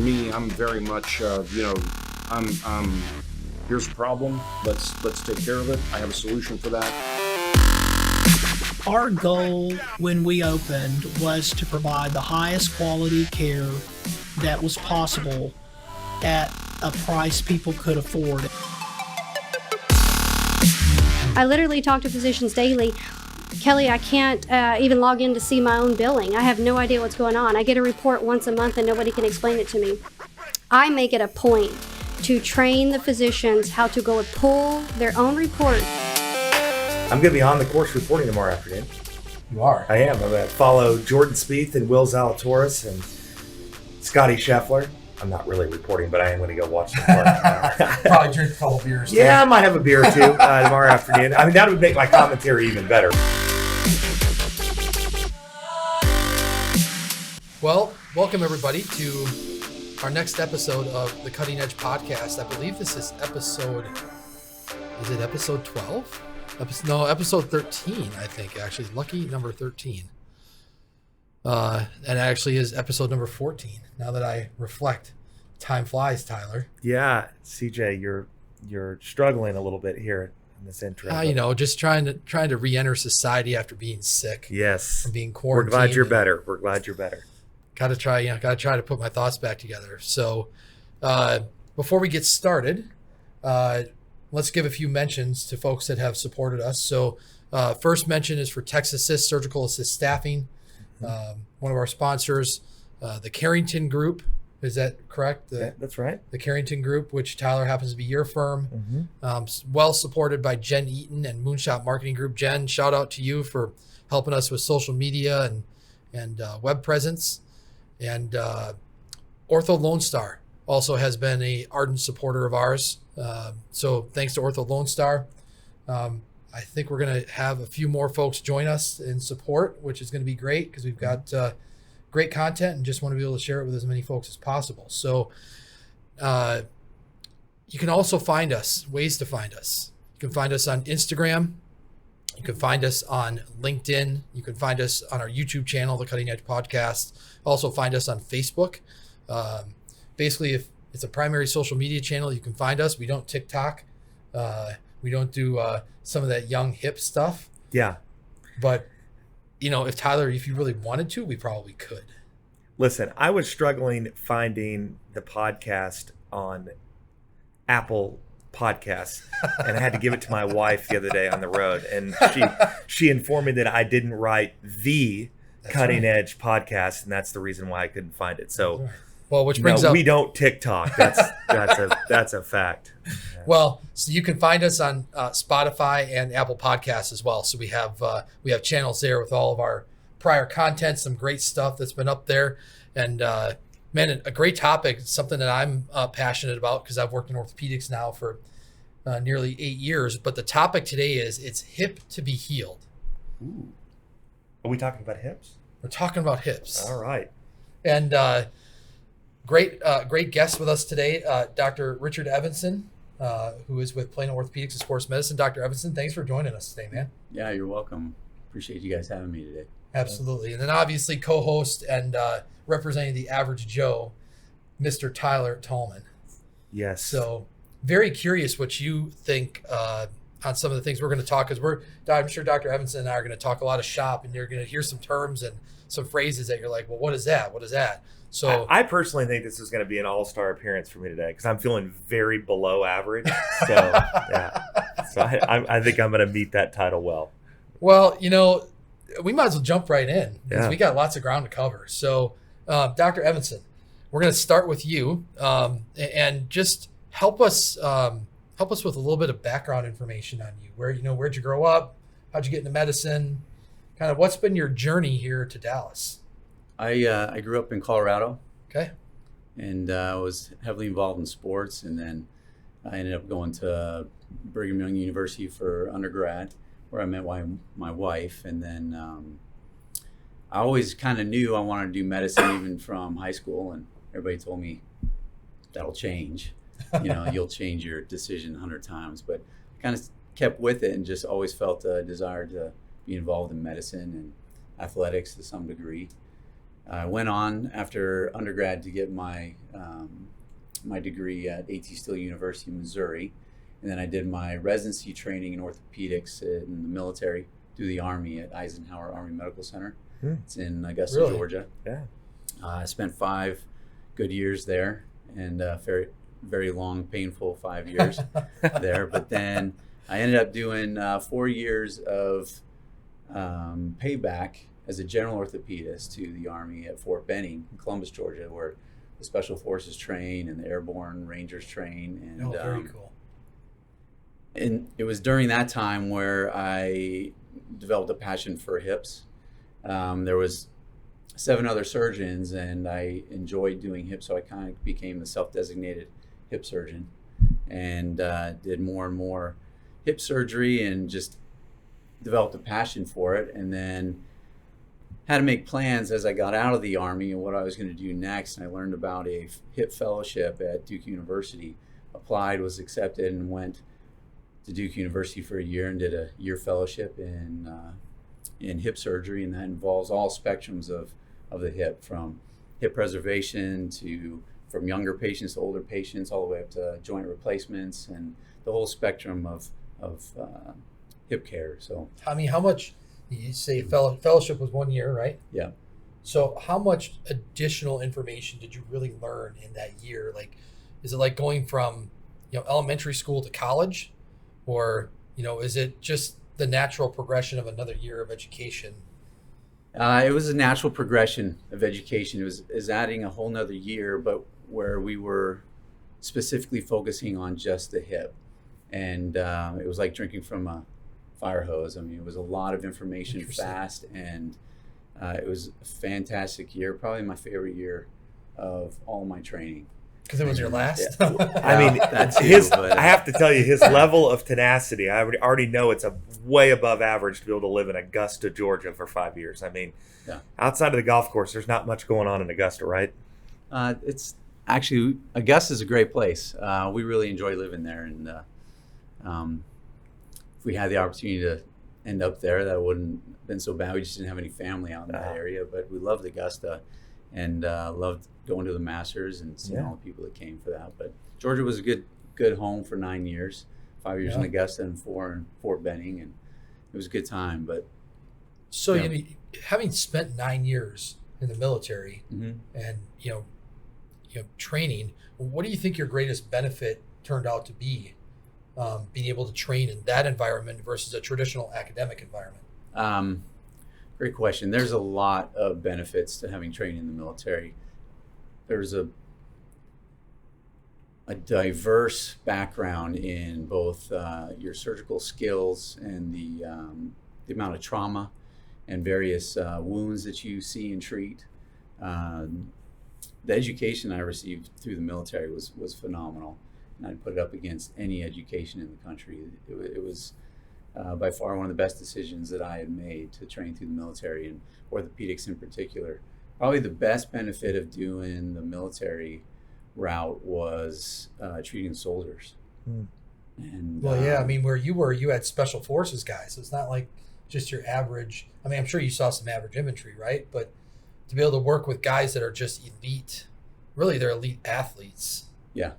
For me, I'm very much, I'm here's a problem. Let's take care of it. I have a solution for that. Our goal when we opened was to provide the highest quality care that was possible at a price people could afford. I literally talk to physicians daily. Kelly, I can't even log in to see my own billing. I have no idea what's going on. I get a report once a month and nobody can explain it to me. I make it a point to train the physicians how to go and pull their own report. I'm going to be on the course reporting tomorrow afternoon. You are? I am. I'm going to follow Jordan Spieth and Will Zalatoris and Scotty Scheffler. I'm not really reporting, but I am going to go watch the course. Probably drink a couple beers. Yeah, I might have a beer or two tomorrow afternoon. I mean, that would make my commentary even better. Well, welcome everybody to our next episode of the Cutting Edge Podcast. I believe this is episode 12? Episode 13, I think, actually. Lucky number 13. And actually is episode number 14. Now that I reflect, time flies, Tyler. Yeah, CJ, you're struggling a little bit here in this intro. Just trying to re-enter society after being sick. Yes. From being quarantined. We're glad you're better. Gotta try to put my thoughts back together. So before we get started, let's give a few mentions to folks that have supported us. So first mention is for TexAssist Surgical Assist Staffing, one of our sponsors, the Carrington Group. Is that correct? Yeah, that's right. The Carrington Group, which Tyler happens to be your firm, well supported by Jen Eaton and Moonshot Marketing Group. Jen, shout out to you for helping us with social media and web presence. And Ortho Lone Star also has been an ardent supporter of ours. So thanks to Ortho Lone Star. I think we're going to have a few more folks join us in support, which is going to be great because we've got great content and just want to be able to share it with as many folks as possible. So you can also find us, ways to find us. You can find us on Instagram. You can find us on LinkedIn. You can find us on our YouTube channel, The Cutting Edge Podcast. Also find us on Facebook. Basically, if it's a primary social media channel, you can find us. We don't TikTok. We don't do some of that young hip stuff. Yeah. But, if you really wanted to, we probably could. Listen, I was struggling finding the podcast on Apple Podcasts, and I had to give it to my wife the other day on the road, and she informed me that I didn't write the Cutting Edge Podcast, and that's the reason why I couldn't find it. So, well, which brings up, we don't TikTok. That's a fact. Well, so you can find us on Spotify and Apple Podcasts as well. So we have channels there with all of our prior content, some great stuff that's been up there, and man, a great topic, something that I'm passionate about because I've worked in orthopedics now for nearly 8 years. But the topic today is it's hip to be healed. Ooh. Are we talking about hips? We're talking about hips. All right. And great guest with us today, Dr. Richard Evanson, who is with Plano Orthopedics and Sports Medicine. Dr. Evanson, thanks for joining us today, man. Yeah, you're welcome. Appreciate you guys having me today. Absolutely. And then obviously co-host and representing the average Joe, Mr. Tyler Talman. Yes. So very curious what you think on some of the things we're going to talk, because I'm sure Dr. Evanson and I are going to talk a lot of shop, and you're going to hear some terms and some phrases that you're like, well, what is that? What is that? So I personally think this is going to be an all-star appearance for me today because I'm feeling very below average. So yeah, so I think I'm going to meet that title well. Well, we might as well jump right in because Yeah. we got lots of ground to cover. So, Dr. Evanson, we're going to start with you and just help us with a little bit of background information on you. Where'd you grow up? How'd you get into medicine? Kind of what's been your journey here to Dallas? I grew up in Colorado. Okay. And I was heavily involved in sports, and then I ended up going to Brigham Young University for undergrad, where I met my wife. And then I always kind of knew I wanted to do medicine even from high school, and everybody told me that'll change. You'll change your decision 100 times, but I kind of kept with it and just always felt a desire to be involved in medicine and athletics to some degree. I went on after undergrad to get my my degree at A.T. Still University, Missouri, and then I did my residency training in orthopedics in the military through the Army at Eisenhower Army Medical Center. It's in Augusta, Really? Georgia. Yeah. I spent 5 good years there, and very, very long, painful 5 years there. But then I ended up doing 4 years of payback as a general orthopedist to the Army at Fort Benning in Columbus, Georgia, where the Special Forces train and the Airborne Rangers train. And, Oh, very cool. and it was during that time where I developed a passion for hips. There was 7 other surgeons, and I enjoyed doing hips, so I kind of became the self-designated hip surgeon, and did more and more hip surgery, and just developed a passion for it. And then had to make plans as I got out of the Army and what I was going to do next. And I learned about a hip fellowship at Duke University. Applied, was accepted, and went to Duke University for a year and did a year fellowship in hip surgery, and that involves all spectrums of the hip, from hip preservation to from younger patients to older patients, all the way up to joint replacements and the whole spectrum of hip care. So I mean, how much, you say fellowship was 1 year, right? yeah. So how much additional information did you really learn in that year? Like, is it like going from, elementary school to college, or, is it just the natural progression of another year of education? It was a natural progression of education. It was adding a whole nother year, but where we were specifically focusing on just the hip. And it was like drinking from a fire hose. I mean, it was a lot of information fast, and it was a fantastic year, probably my favorite year of all my training. Because it was your last? Yeah. I mean, That too, his. but, I have to tell you, his level of tenacity. I already know it's a way above average to be able to live in Augusta, Georgia, for 5 years. I mean, outside of the golf course, there's not much going on in Augusta, right? it's actually, Augusta's a great place. We really enjoy living there, and if we had the opportunity to end up there, that wouldn't have been so bad. We just didn't have any family out in that area, but we loved Augusta, and loved going to the Masters and seeing all the people that came for that. But Georgia was a good home for 9 years, 5 years in Augusta and 4 in Fort Benning, and it was a good time. But so, having spent 9 years in the military, and training, what do you think your greatest benefit turned out to be, being able to train in that environment versus a traditional academic environment? Great question. There's a lot of benefits to having trained in the military. There's a diverse background in both your surgical skills and the amount of trauma and various wounds that you see and treat. The education I received through the military was phenomenal, and I'd put it up against any education in the country. It was by far one of the best decisions that I had made to train through the military, and orthopedics in particular. Probably the best benefit of doing the military route was treating soldiers. And I mean, where you had special forces guys, so it's not like just your average. I mean, I'm sure you saw some average infantry, right? But to be able to work with guys that are just elite, really they're elite athletes. Yeah,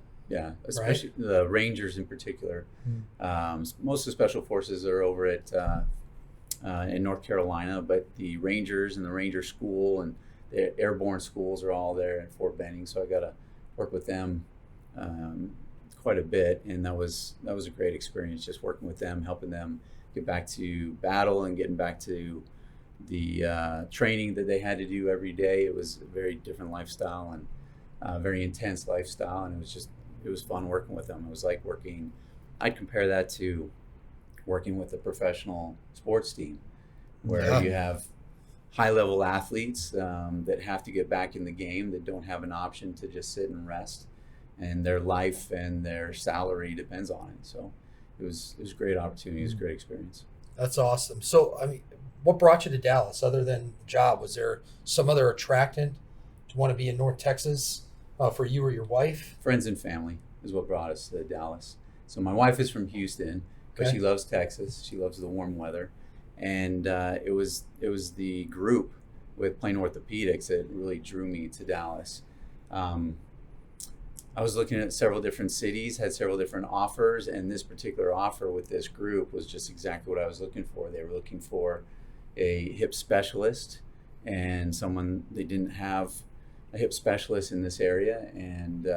especially the Rangers in particular. Most of the special forces are over at in North Carolina, but the Rangers and the Ranger School and the airborne schools are all there at Fort Benning. So I got to work with them quite a bit, and that was a great experience, just working with them, helping them get back to battle and getting back to the training that they had to do every day. It was a very different lifestyle and very intense lifestyle, and it was fun working with them. It was like I'd compare that to working with a professional sports team, where you have high-level athletes that have to get back in the game, that don't have an option to just sit and rest, and their life and their salary depends on it. So it was a great opportunity. It was a great experience. That's awesome. So, I mean, what brought you to Dallas other than the job? Was there some other attractant to want to be in North Texas for you or your wife? Friends and family is what brought us to Dallas. So my wife is from Houston, but she loves Texas. She loves the warm weather, and it was the group with plain orthopedics that really drew me to Dallas. I was looking at several different cities, had several different offers, and this particular offer with this group was just exactly what I was looking for. They were looking for a hip specialist and someone, they didn't have a hip specialist in this area, and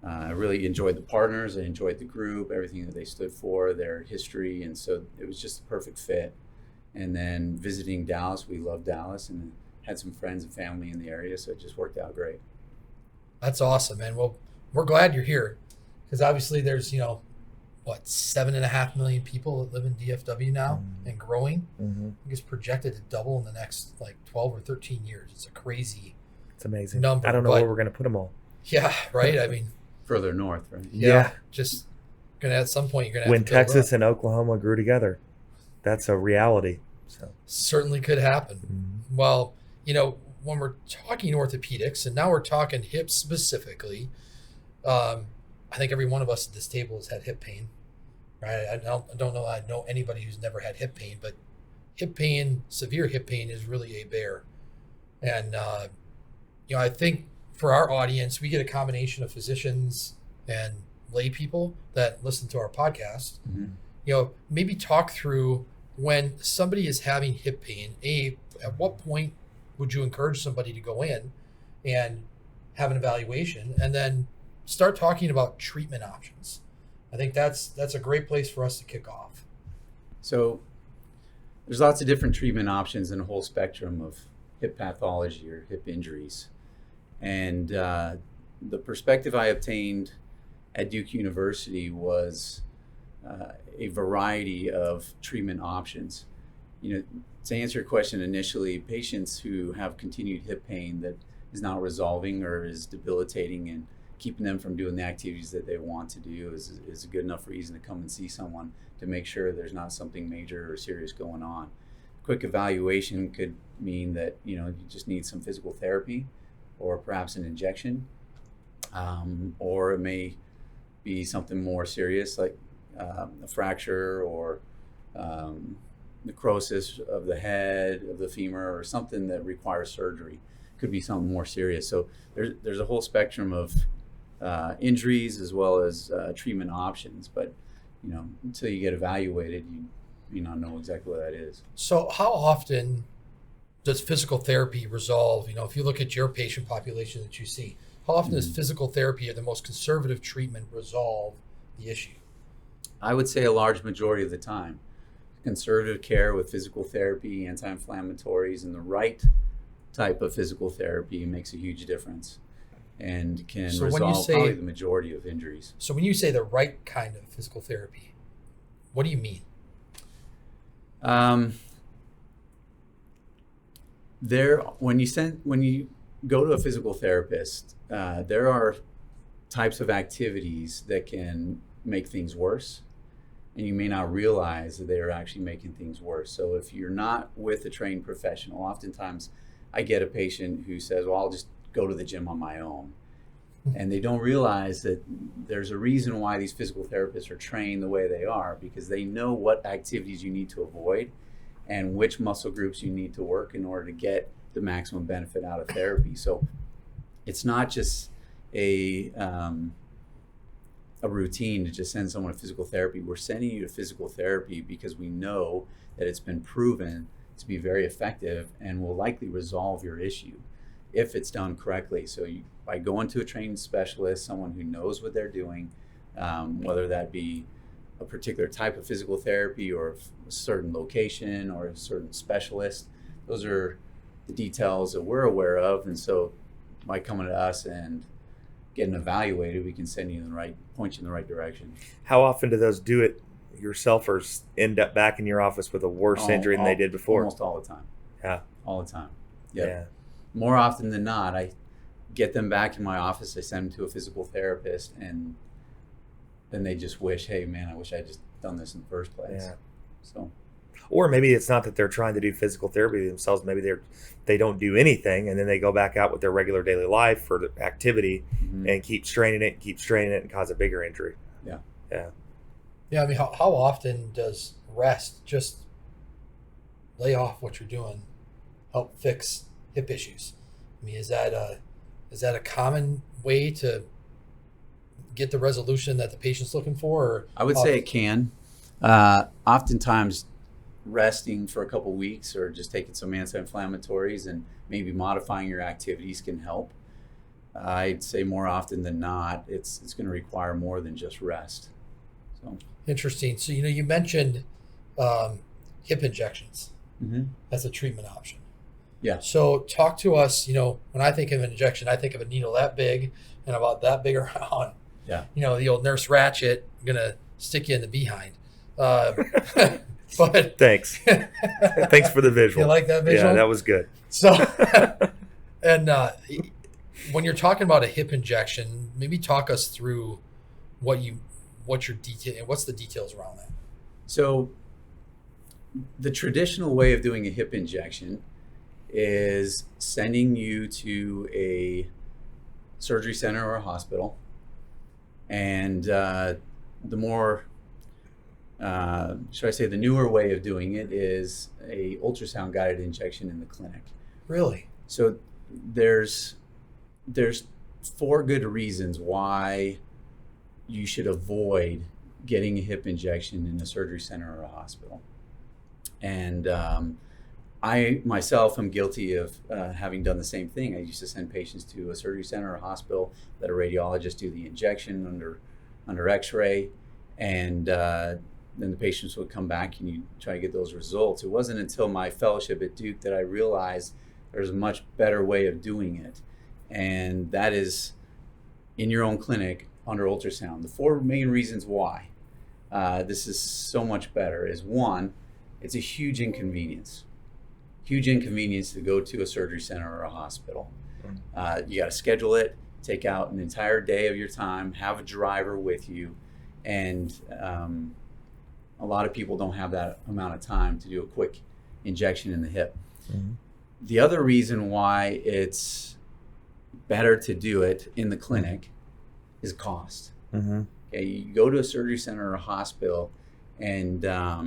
I really enjoyed the partners, I enjoyed the group, everything that they stood for, their history, and so it was just a perfect fit. And then visiting Dallas, we loved Dallas and had some friends and family in the area, so it just worked out great. That's awesome, man. Well, we're glad you're here, because obviously there's 7.5 million people that live in DFW now, and growing. I think it's projected to double in the next 12 or 13 years. It's a crazy, It's amazing. number. I don't know but- where we're going to put them all. Yeah, right. I mean, Further north, right? Yeah. just gonna at some point you're gonna have When to build Texas up. and Oklahoma grew together, that's a reality. So Certainly could happen. Well, when we're talking orthopedics, and now we're talking hips specifically, I think every one of us at this table has had hip pain, right? I don't know. I know anybody who's never had hip pain, but hip pain, severe hip pain, is really a bear. And I think for our audience, we get a combination of physicians and lay people that listen to our podcast. Maybe talk through when somebody is having hip pain. At what point would you encourage somebody to go in and have an evaluation, and then start talking about treatment options? I think that's a great place for us to kick off. So there's lots of different treatment options and a whole spectrum of hip pathology or hip injuries. And the perspective I obtained at Duke University was a variety of treatment options. To answer your question initially, patients who have continued hip pain that is not resolving or is debilitating and keeping them from doing the activities that they want to do is a good enough reason to come and see someone to make sure there's not something major or serious going on. Quick evaluation could mean that you just need some physical therapy or perhaps an injection, or it may be something more serious like a fracture or necrosis of the head, of the femur, or something that requires surgery. Could be something more serious. So there's a whole spectrum of injuries as well as treatment options. But until you get evaluated, you may not know exactly what that is. So how often does physical therapy resolve? If you look at your patient population that you see, how often does physical therapy, or the most conservative treatment, resolve the issue? I would say a large majority of the time. Conservative care with physical therapy, anti-inflammatories, and the right type of physical therapy makes a huge difference and can So when you resolve say- probably the majority of injuries. So when you say the right kind of physical therapy, what do you mean? When you go to a physical therapist, there are types of activities that can make things worse, and you may not realize that they are actually making things worse. So if you're not with a trained professional, oftentimes I get a patient who says, well, I'll just go to the gym on my own. And they don't realize that there's a reason why these physical therapists are trained the way they are, because they know what activities you need to avoid and which muscle groups you need to work in order to get the maximum benefit out of therapy. So it's not just a routine to just send someone to physical therapy. We're sending you to physical therapy because we know that it's been proven to be very effective and will likely resolve your issue if it's done correctly. So by going to a trained specialist, someone who knows what they're doing, whether that be a particular type of physical therapy or a certain location or a certain specialist, those are the details that we're aware of. And so by coming to us and getting evaluated, we can send you point you in the right direction. How often do those do-it-yourselfers end up back in your office with a worse injury than they did before? Almost all the time. Yeah. All the time. Yep. Yeah. More often than not, I get them back in my office, I send them to a physical therapist, and then they just wish, hey man, I wish I just done this in the first place. Yeah. So, Or maybe it's not that they're trying to do physical therapy themselves. Maybe they don't do anything, and then they go back out with their regular daily life for the activity and keep straining it and cause a bigger injury. Yeah. Yeah. Yeah, I mean, how often does rest, just lay off what you're doing, help fix hip issues. I mean, is that a common way to get the resolution that the patient's looking for? Or I would say it can. Oftentimes, resting for a couple weeks or just taking some anti-inflammatories and maybe modifying your activities can help. I'd say more often than not, it's going to require more than just rest. So Interesting. So, you mentioned hip injections mm-hmm. as a treatment option. Yeah. So talk to us, when I think of an injection, I think of a needle that big and about that big around. Yeah. The old Nurse Ratched going to stick you in the behind. But Thanks. Thanks for the visual. You like that visual? Yeah, that was good. So, and when you're talking about a hip injection, maybe talk us through what's the details around that? So the traditional way of doing a hip injection is sending you to a surgery center or a hospital. And the newer way of doing it is a ultrasound guided injection in the clinic. Really? So there's 4 good reasons why you should avoid getting a hip injection in a surgery center or a hospital. And I myself am guilty of having done the same thing. I used to send patients to a surgery center or a hospital, let a radiologist do the injection under x-ray, and then the patients would come back and you try to get those results. It wasn't until my fellowship at Duke that I realized there's a much better way of doing it, and that is in your own clinic under ultrasound. The 4 main reasons why this is so much better is, 1, it's a huge inconvenience to go to a surgery center or a hospital. You got to schedule it, take out an entire day of your time, have a driver with you, and a lot of people don't have that amount of time to do a quick injection in the hip. Mm-hmm. The other reason why it's better to do it in the clinic is cost. Mm-hmm. Okay, you go to a surgery center or a hospital, and I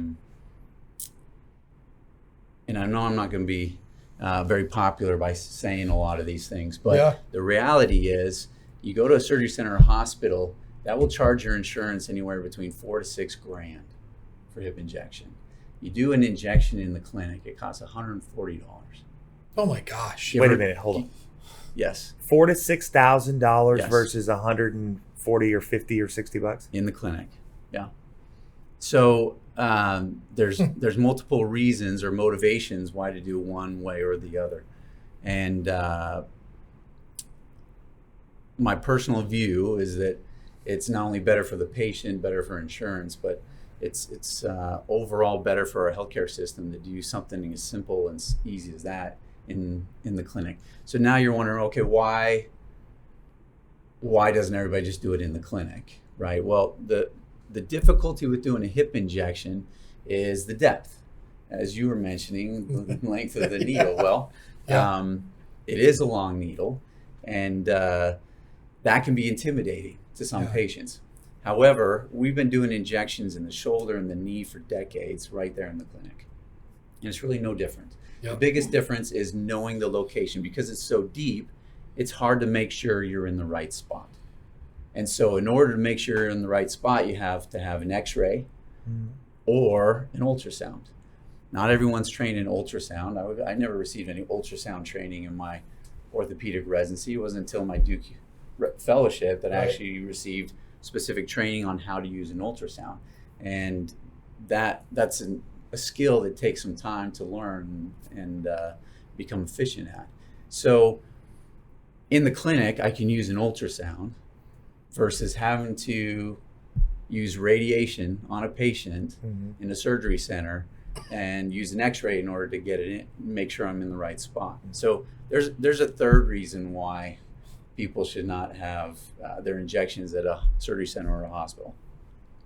know I'm not going to be very popular by saying a lot of these things, but The reality is, you go to a surgery center or hospital, that will charge your insurance anywhere between $4,000 to $6,000 for hip injection. You do an injection in the clinic, it costs $140. Oh my gosh! Wait a minute, hold on. Yes. $4,000 to $6,000 Yes. versus $140 or $50 or $60 in the clinic. Yeah. So there's multiple reasons or motivations why to do one way or the other, and my personal view is that it's not only better for the patient, better for insurance, but it's overall better for our healthcare system to do something as simple and easy as that in the clinic. So now you're wondering, okay, why doesn't everybody just do it in the clinic, right? Well, the difficulty with doing a hip injection is the depth, as you were mentioning, the length of the needle. Well, it is a long needle, and that can be intimidating to some patients. However, we've been doing injections in the shoulder and the knee for decades right there in the clinic, and it's really no different. Yep. The biggest difference is knowing the location. Because it's so deep, it's hard to make sure you're in the right spot. And so in order to make sure you're in the right spot, you have to have an x-ray or an ultrasound. Not everyone's trained in ultrasound. I never received any ultrasound training in my orthopedic residency. It wasn't until my Duke fellowship that I actually received specific training on how to use an ultrasound. And that's a skill that takes some time to learn and become efficient at. So in the clinic, I can use an ultrasound versus having to use radiation on a patient in a surgery center and use an x-ray in order to get it in, make sure I'm in the right spot. So there's a third reason why people should not have their injections at a surgery center or a hospital.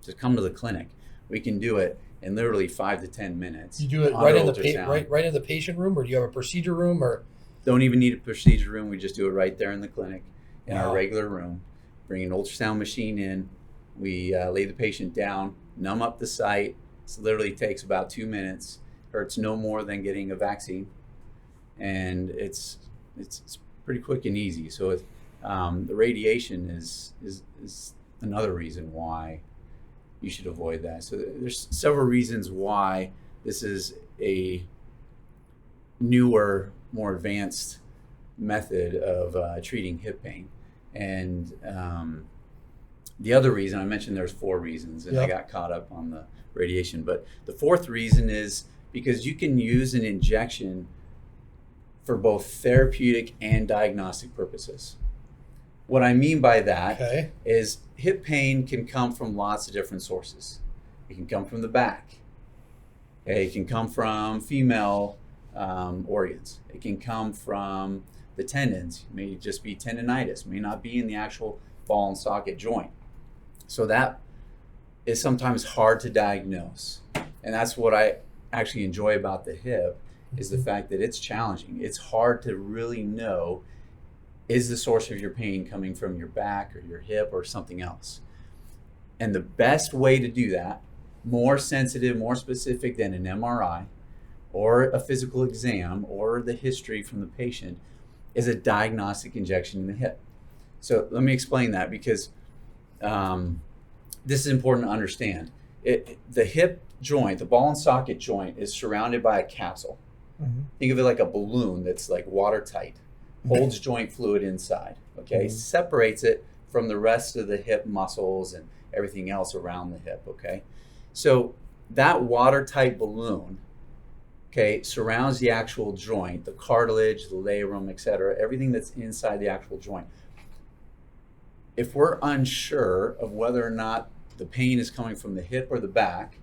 Just come to the clinic. We can do it in literally 5 to 10 minutes. You do it right in the patient room, or do you have a procedure room? Or don't even need a procedure room. We just do it right there in the clinic in our regular room. Bring an ultrasound machine in. We lay the patient down, numb up the site. It literally takes about 2 minutes. Hurts no more than getting a vaccine. and it's pretty quick and easy. So the radiation is another reason why you should avoid that. So there's several reasons why this is a newer, more advanced method of treating hip pain. And the other reason, I mentioned there's 4 reasons, and I got caught up on the radiation. But the 4th reason is because you can use an injection for both therapeutic and diagnostic purposes. What I mean by that is hip pain can come from lots of different sources. It can come from the back. Okay? It can come from female organs. It can come from the tendons. It may just be tendonitis. It may not be in the actual ball and socket joint. So that is sometimes hard to diagnose. And that's what I actually enjoy about the hip, is the fact that it's challenging. It's hard to really know, is the source of your pain coming from your back or your hip or something else? And the best way to do that, more sensitive, more specific than an MRI or a physical exam or the history from the patient, is a diagnostic injection in the hip. So let me explain that, because this is important to understand. The hip joint, the ball and socket joint, is surrounded by a capsule. Think of it like a balloon that's like watertight, holds joint fluid inside, okay? Separates it from the rest of the hip muscles and everything else around the hip, okay? So that watertight balloon, okay, surrounds the actual joint, the cartilage, the labrum, etc., everything that's inside the actual joint. If we're unsure of whether or not the pain is coming from the hip or the back,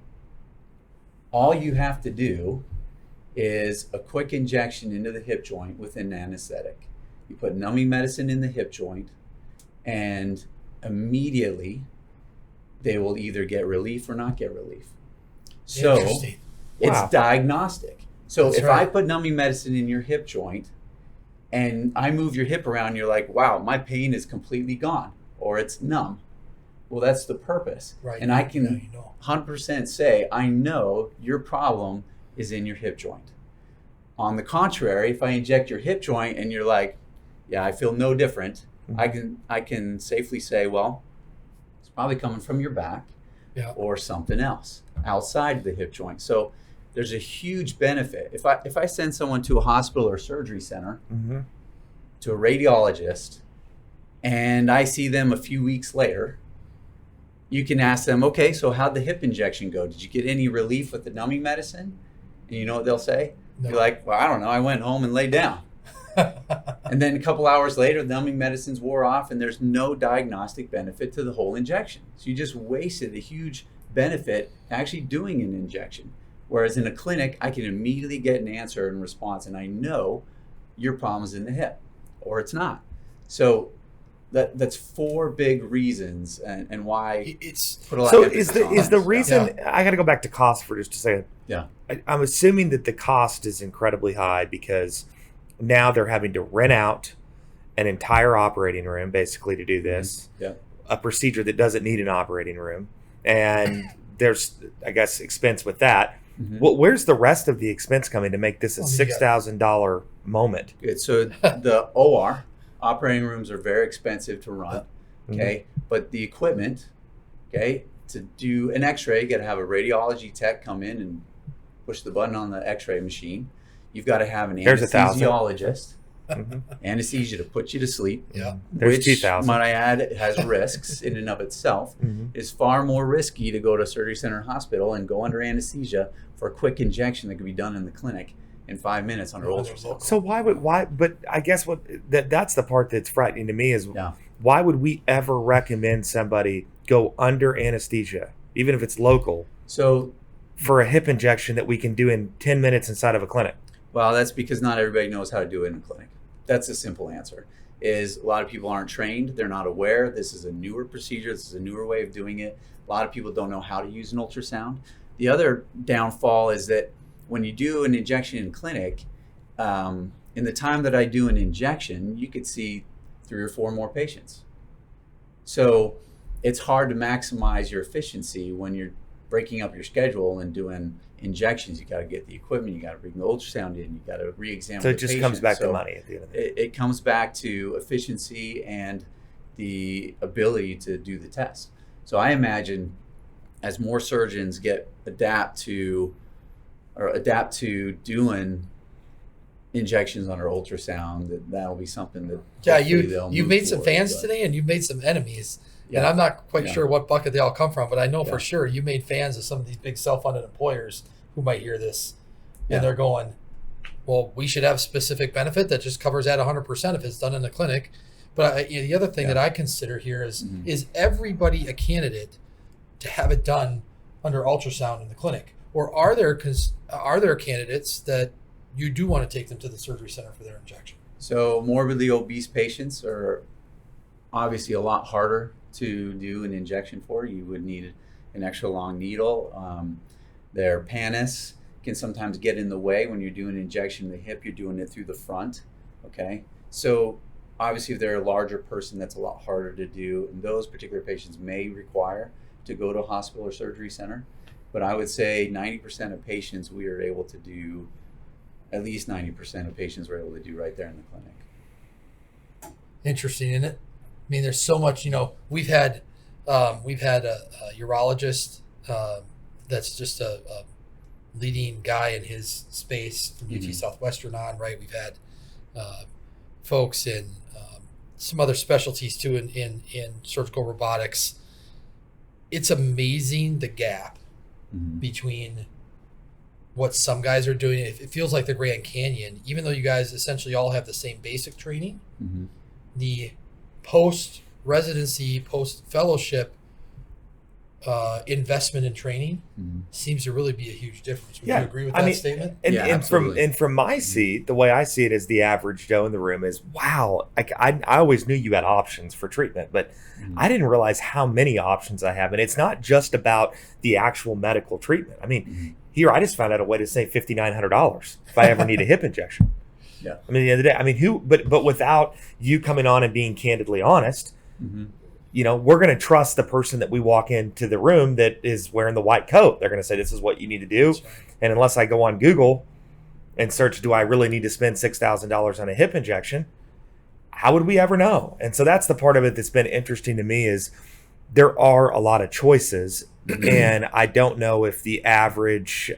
all you have to do is a quick injection into the hip joint with an anesthetic. You put numbing medicine in the hip joint, and immediately they will either get relief or not get relief. So it's diagnostic. So if I put numbing medicine in your hip joint and I move your hip around, you're like, wow, my pain is completely gone, or it's numb. Well, that's the purpose. Right. And I can 100% say, I know your problem is in your hip joint. On the contrary, if I inject your hip joint and you're like, yeah, I feel no different, I can safely say, well, it's probably coming from your back or something else outside the hip joint. So there's a huge benefit. If I send someone to a hospital or surgery center, to a radiologist, and I see them a few weeks later, you can ask them, okay, so how'd the hip injection go? Did you get any relief with the numbing medicine? And you know what they'll say? No. You're like, well, I don't know. I went home and laid down. And then a couple hours later, the numbing medicines wore off, and there's no diagnostic benefit to the whole injection. So you just wasted a huge benefit actually doing an injection. Whereas in a clinic, I can immediately get an answer and response, and I know your problem is in the hip, or it's not. So that's 4 big reasons, and why it's put a lot so of emphasis on is the this. reason I got to go back to cost for just a second. Yeah. I'm assuming that the cost is incredibly high because now they're having to rent out an entire operating room basically to do this. A procedure that doesn't need an operating room, and there's, I guess, expense with that. Well, where's the rest of the expense coming to make this a $6,000 moment? Good. So the OR, operating rooms, are very expensive to run. Okay, but the equipment, okay, to do an X-ray, you got to have a radiology tech come in and push the button on the X-ray machine. You've got to have an anesthesiologist, anesthesia to put you to sleep. There's which, 2,000. might I add, has risks in and of itself. It's far more risky to go to a surgery center or hospital and go under anesthesia for a quick injection that could be done in the clinic in 5 minutes under ultrasound. So but I guess that's the part that's frightening to me is why would we ever recommend somebody go under anesthesia, even if it's local, so for a hip injection that we can do in 10 minutes inside of a clinic? Well, that's because not everybody knows how to do it in a clinic. That's a simple answer. Is a lot of people aren't trained. They're not aware. This is a newer procedure. This is a newer way of doing it. A lot of people don't know how to use an ultrasound. The other downfall is that when you do an injection in clinic, in the time that I do an injection, you could see 3 or 4 more patients. So it's hard to maximize your efficiency when you're breaking up your schedule and doing injections, you got to get the equipment, you got to bring the ultrasound in, you got to re-examine. So the it just patient. comes back to So money at the end of the day. it comes back to efficiency and the ability to do the test. So I imagine as more surgeons adapt to doing injections under ultrasound, that'll be something that you've made some fans today, and you've made some enemies. And I'm not quite sure what bucket they all come from, but I know for sure you made fans of some of these big self-funded employers who might hear this, and they're going, well, we should have a specific benefit that just covers that 100% if it's done in the clinic. But the other thing that I consider here is everybody a candidate to have it done under ultrasound in the clinic? Or are there candidates that you do want to take them to the surgery center for their injection? So morbidly obese patients are obviously a lot harder to do an injection for. You would need an extra long needle. Their pannus can sometimes get in the way when you're doing an injection in the hip. You're doing it through the front, okay? So obviously if they're a larger person, that's a lot harder to do, and those particular patients may require to go to a hospital or surgery center. But I would say 90% of patients we are able to do, at least 90% of patients we're able to do right there in the clinic. Interesting, isn't it? I mean, there's so much, we've had a urologist that's just a leading guy in his space from UT Southwestern on, right? We've had folks in some other specialties too in surgical robotics. It's amazing the gap between what some guys are doing. It feels like the Grand Canyon, even though you guys essentially all have the same basic training. The post-residency, post-fellowship investment in training seems to really be a huge difference. Would you agree with that statement? And from my seat, the way I see it as the average Joe in the room is, wow, I always knew you had options for treatment, but I didn't realize how many options I have. And it's not just about the actual medical treatment. I mean, here I just found out a way to save $5,900 if I ever need a hip injection. Yeah. I mean, at the end of the day, I mean, but without you coming on and being candidly honest, we're going to trust the person that we walk into the room that is wearing the white coat. They're going to say, this is what you need to do. Right. And unless I go on Google and search, do I really need to spend $6,000 on a hip injection? How would we ever know? And so that's the part of it that's been interesting to me is there are a lot of choices. And I don't know if the average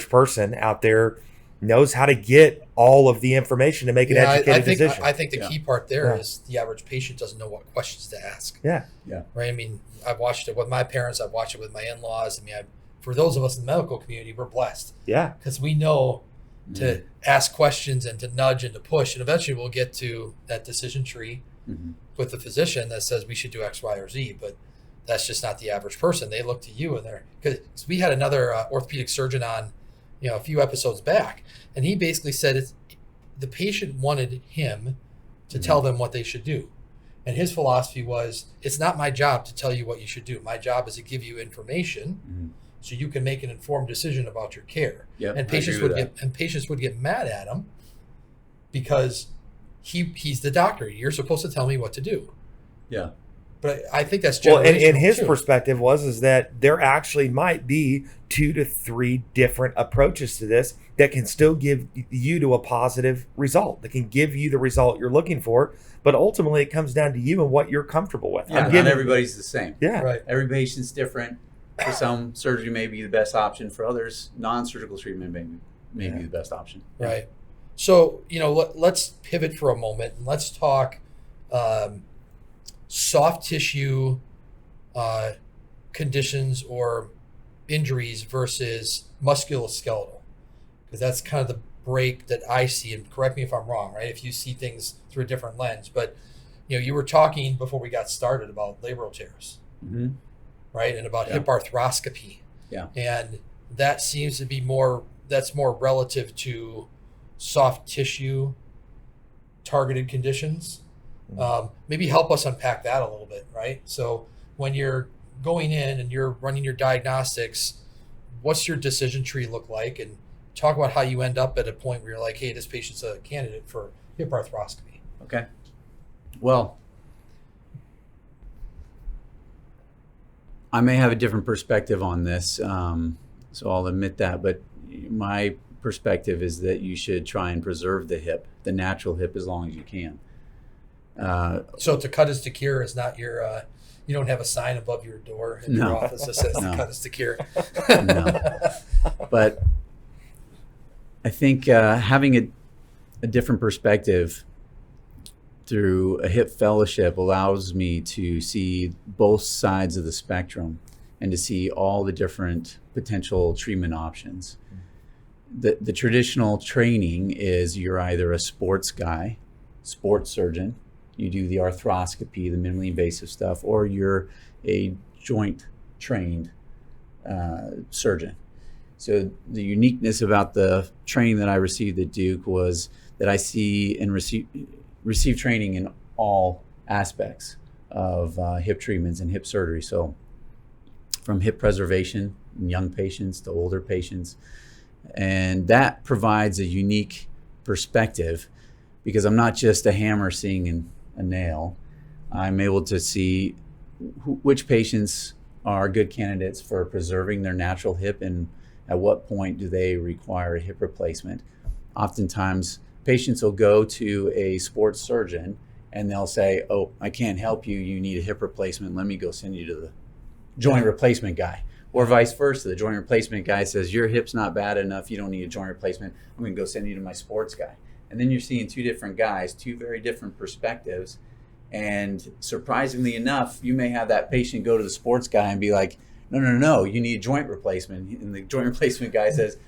person out there knows how to get all of the information to make an educated decision. I think the key part there is the average patient doesn't know what questions to ask. Yeah. Right. I mean, I've watched it with my parents. I've watched it with my in-laws. I mean, for those of us in the medical community, we're blessed. Yeah. Because we know to ask questions and to nudge and to push, and eventually we'll get to that decision tree with the physician that says we should do X, Y, or Z. But that's just not the average person. They look to you, and because we had another orthopedic surgeon on, a few episodes back, and he basically said the patient wanted him to tell them what they should do, and his philosophy was, it's not my job to tell you what you should do. My job is to give you information so you can make an informed decision about your care. And patients would get mad at him because he's the doctor. You're supposed to tell me what to do. Yeah. But I think that's generational. And his perspective was that there actually might be 2 to 3 different approaches to this that can still give you to a positive result. That can give you the result you're looking for, but ultimately it comes down to you and what you're comfortable with. Yeah, not everybody's the same. Yeah, right. Every patient's different. For some, surgery may be the best option. For others, non-surgical treatment may be the best option. Right. So let's pivot for a moment and let's talk. Soft tissue conditions or injuries versus musculoskeletal, because that's kind of the break that I see, and correct me if I'm wrong, right? If you see things through a different lens, but you were talking before we got started about labral tears, right? And about hip arthroscopy. Yeah. And that seems to be more relative to soft tissue targeted conditions. Maybe help us unpack that a little bit, right? So when you're going in and you're running your diagnostics, what's your decision tree look like? And talk about how you end up at a point where you're like, hey, this patient's a candidate for hip arthroscopy. Okay. Well, I may have a different perspective on this. So I'll admit that. But my perspective is that you should try and preserve the hip, the natural hip, as long as you can. So to cut is to cure is not your, you don't have a sign above your door in your office that says to cut is to cure. No. But I think having a different perspective through a hip fellowship allows me to see both sides of the spectrum and to see all the different potential treatment options. The traditional training is you're either a sports guy, sports surgeon, you do the arthroscopy, the minimally invasive stuff, or you're a joint trained surgeon. So the uniqueness about the training that I received at Duke was that I see and receive training in all aspects of hip treatments and hip surgery. So from hip preservation in young patients to older patients. And that provides a unique perspective because I'm not just a hammer seeing a nail. I'm able to see which patients are good candidates for preserving their natural hip and at what point do they require a hip replacement. Oftentimes, patients will go to a sports surgeon and they'll say, oh, I can't help you, you need a hip replacement, let me go send you to the joint replacement guy. Or vice versa, the joint replacement guy says, your hip's not bad enough, you don't need a joint replacement, I'm gonna go send you to my sports guy. And then you're seeing two different guys, two very different perspectives. And surprisingly enough, you may have that patient go to the sports guy and be like, no, you need a joint replacement. And the joint replacement guy says,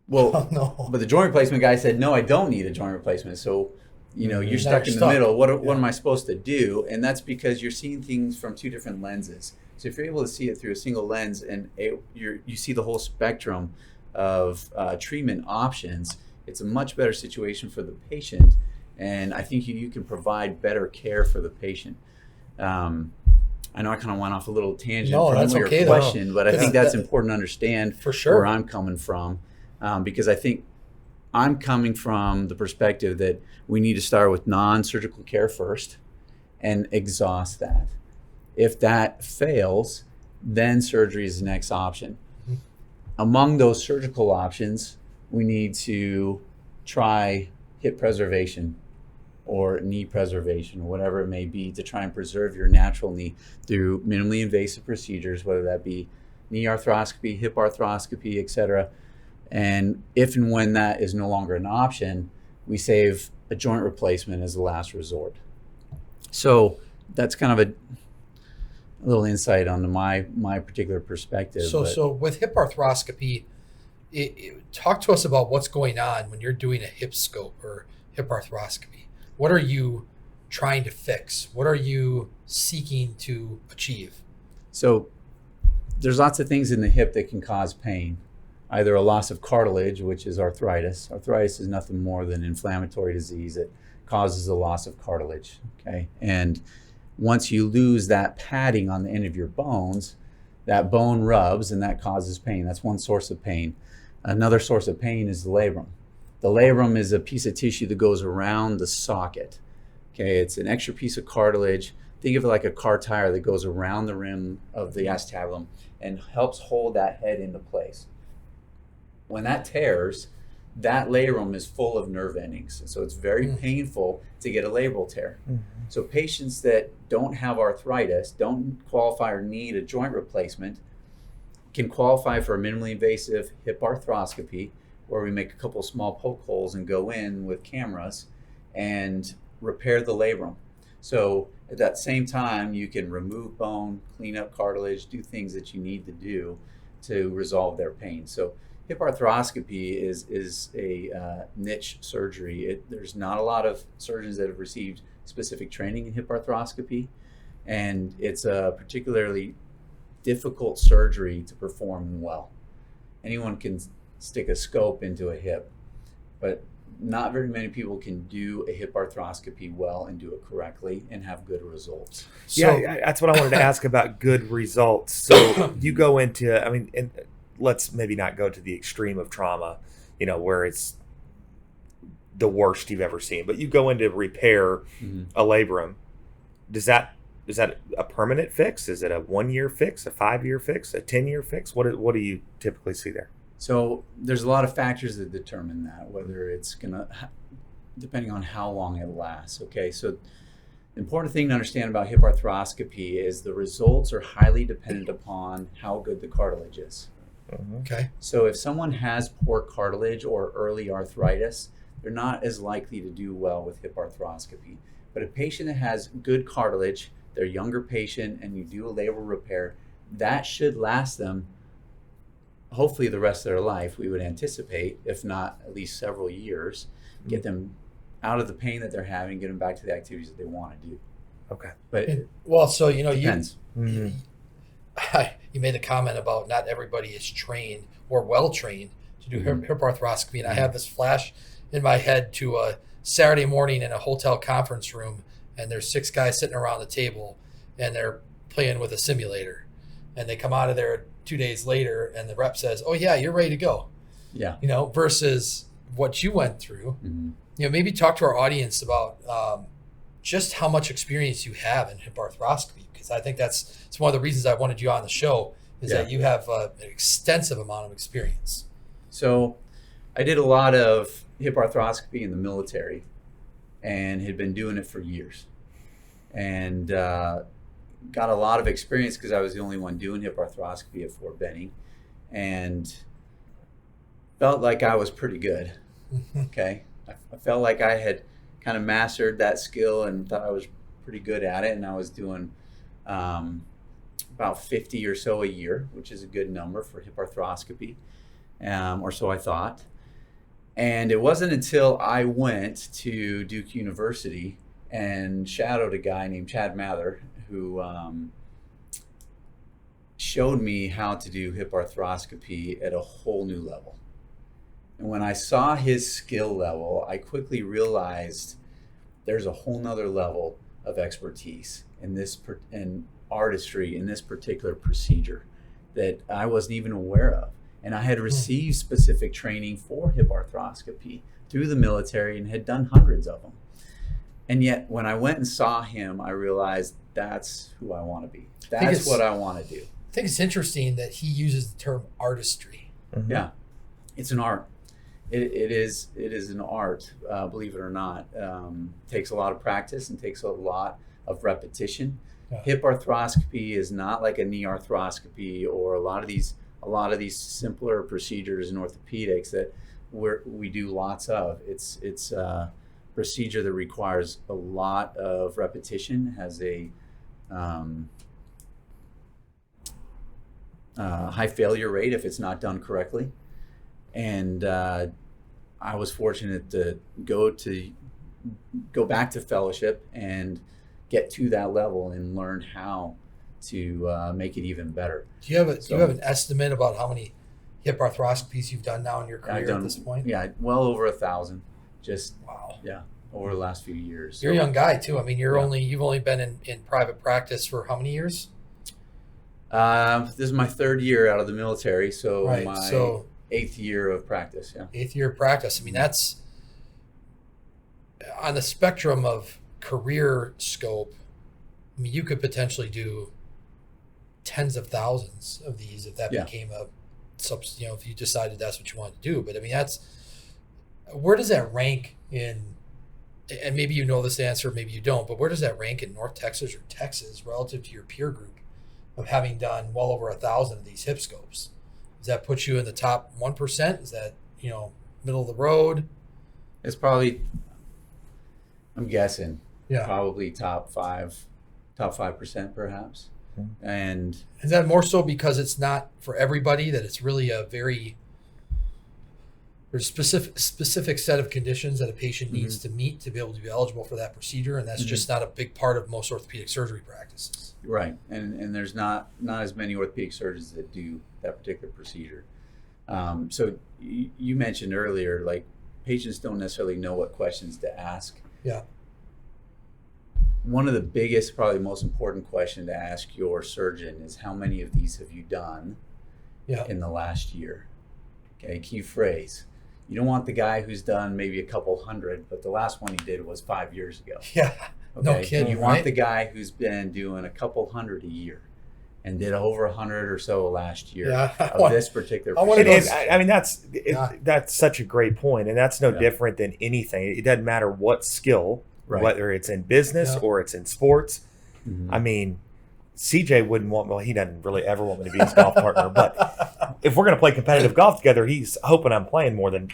well, Oh, no. but the joint replacement guy said, no, I don't need a joint replacement. So, you're stuck in the middle. What am I supposed to do? And that's because you're seeing things from two different lenses. So if you're able to see it through a single lens and you see the whole spectrum of treatment options, it's a much better situation for the patient. And I think you can provide better care for the patient. I know I kind of went off a little tangent from your question, but I think that's important to understand for sure where I'm coming from. Because I think I'm coming from the perspective that we need to start with non-surgical care first and exhaust that. If that fails, then surgery is the next option. Mm-hmm. Among those surgical options, we need to try hip preservation or knee preservation or whatever it may be to try and preserve your natural knee through minimally invasive procedures, whether that be knee arthroscopy, hip arthroscopy, etc. And if and when that is no longer an option, we save a joint replacement as the last resort. So that's kind of a little insight onto my particular perspective. So with hip arthroscopy, talk to us about what's going on when you're doing a hip scope or hip arthroscopy. What are you trying to fix? What are you seeking to achieve? So there's lots of things in the hip that can cause pain. Either a loss of cartilage, which is arthritis. Arthritis is nothing more than inflammatory disease that causes the loss of cartilage, okay? And once you lose that padding on the end of your bones, that bone rubs and that causes pain. That's one source of pain. Another source of pain is the labrum. The labrum is a piece of tissue that goes around the socket, okay? It's an extra piece of cartilage. Think of it like a car tire that goes around the rim of the acetabulum and helps hold that head into place. When that tears, that labrum is full of nerve endings. So it's very painful to get a labral tear. Mm-hmm. So patients that don't have arthritis, don't qualify or need a joint replacement, can qualify for a minimally invasive hip arthroscopy, where we make a couple small poke holes and go in with cameras and repair the labrum. So at that same time, you can remove bone, clean up cartilage, do things that you need to do to resolve their pain. So hip arthroscopy is a niche surgery. There's not a lot of surgeons that have received specific training in hip arthroscopy, and it's a particularly difficult surgery to perform well. Anyone can stick a scope into a hip, but not very many people can do a hip arthroscopy well and do it correctly and have good results. Yeah, that's what I wanted to ask about good results. So you go into, and let's maybe not go to the extreme of trauma, where it's the worst you've ever seen, but you go into repair a labrum. Does that is that a permanent fix? Is it a 1-year fix, a 5-year fix, a 10-year fix? What do you typically see there? So there's a lot of factors that determine that, whether it's depending on how long it lasts. Okay, so the important thing to understand about hip arthroscopy is the results are highly dependent upon how good the cartilage is. Okay. So if someone has poor cartilage or early arthritis, they're not as likely to do well with hip arthroscopy. But a patient that has good cartilage, they're a younger patient, and you do a labral repair, that should last them hopefully the rest of their life, we would anticipate, if not at least several years, get them out of the pain that they're having, get them back to the activities that they want to do. Okay. But it Well, so you know, depends. you made a comment about not everybody is trained or well trained to do hip arthroscopy, and I have this flash in my head to a Saturday morning in a hotel conference room, and there's 6 guys sitting around the table, and they're playing with a simulator, and they come out of there 2 days later, and the rep says, "Oh yeah, you're ready to go." Yeah. You know, versus what you went through. You know, maybe talk to our audience about just how much experience you have in hip arthroscopy, because I think it's one of the reasons I wanted you on the show is that you have an extensive amount of experience. So I did a lot of hip arthroscopy in the military and had been doing it for years, and got a lot of experience because I was the only one doing hip arthroscopy at Fort Benning, and felt like I was pretty good. Okay. I felt like I had kind of mastered that skill and thought I was pretty good at it, and I was doing about 50 or so a year, which is a good number for hip arthroscopy, or so I thought. And it wasn't until I went to Duke University and shadowed a guy named Chad Mather who showed me how to do hip arthroscopy at a whole new level. And when I saw his skill level, I quickly realized there's a whole nother level of expertise in this and artistry in this particular procedure that I wasn't even aware of. And I had received specific training for hip arthroscopy through the military and had done hundreds of them. And yet when I went and saw him, I realized that's who I want to be. That's what I want to do. I think it's interesting that he uses the term artistry. Yeah, it's an art. It is an art, believe it or not. Takes a lot of practice and takes a lot of repetition. Yeah. Hip arthroscopy is not like a knee arthroscopy or a lot of these simpler procedures in orthopedics that we do lots of. It's a procedure that requires a lot of repetition, has a high failure rate if it's not done correctly. And I was fortunate to go back to fellowship and get to that level and learn how to make it even better. Do you have an estimate about how many hip arthroscopies you've done now in your career at this point? Yeah, well over 1,000. Just wow. Yeah, over the last few years. You're a young guy too. I mean, you've only been in private practice for how many years? This is my 3rd year out of the military, so right. my 8th year of practice. Yeah, 8th year of practice. I mean, that's on the spectrum of career scope. I mean, you could potentially do tens of thousands of these if that became if you decided that's what you wanted to do. But I mean, where does that rank in, and maybe you know this answer, maybe you don't, but where does that rank in North Texas or Texas relative to your peer group of having done well over 1,000 of these hip scopes? Does that put you in the top 1%? Is that, middle of the road? it's probably, I'm guessing, Yeah. probably top 5% perhaps. And Is that more so because it's not for everybody, that it's really there's a specific set of conditions that a patient needs to meet to be able to be eligible for that procedure, and that's just not a big part of most orthopedic surgery practices. right, and there's not as many orthopedic surgeons that do that particular procedure. So you mentioned earlier, like, patients don't necessarily know what questions to ask. Yeah. One of the biggest, probably most important question to ask your surgeon is, how many of these have you done in the last year? Okay, key phrase. You don't want the guy who's done maybe a couple hundred, but the last one he did was 5 years ago. Yeah. No kidding, You want right? the guy who's been doing a couple hundred a year and did over 100 or so last year Yeah. of this particular I wanna procedure. go I mean, Yeah. that's such a great point, and that's no Yeah. different than anything. It doesn't matter what skill, Right. whether it's in business Yeah. or it's in sports. Mhm. I mean, CJ wouldn't want. Well, he doesn't really ever want me to be his golf partner. But if we're going to play competitive golf together, he's hoping I'm playing more than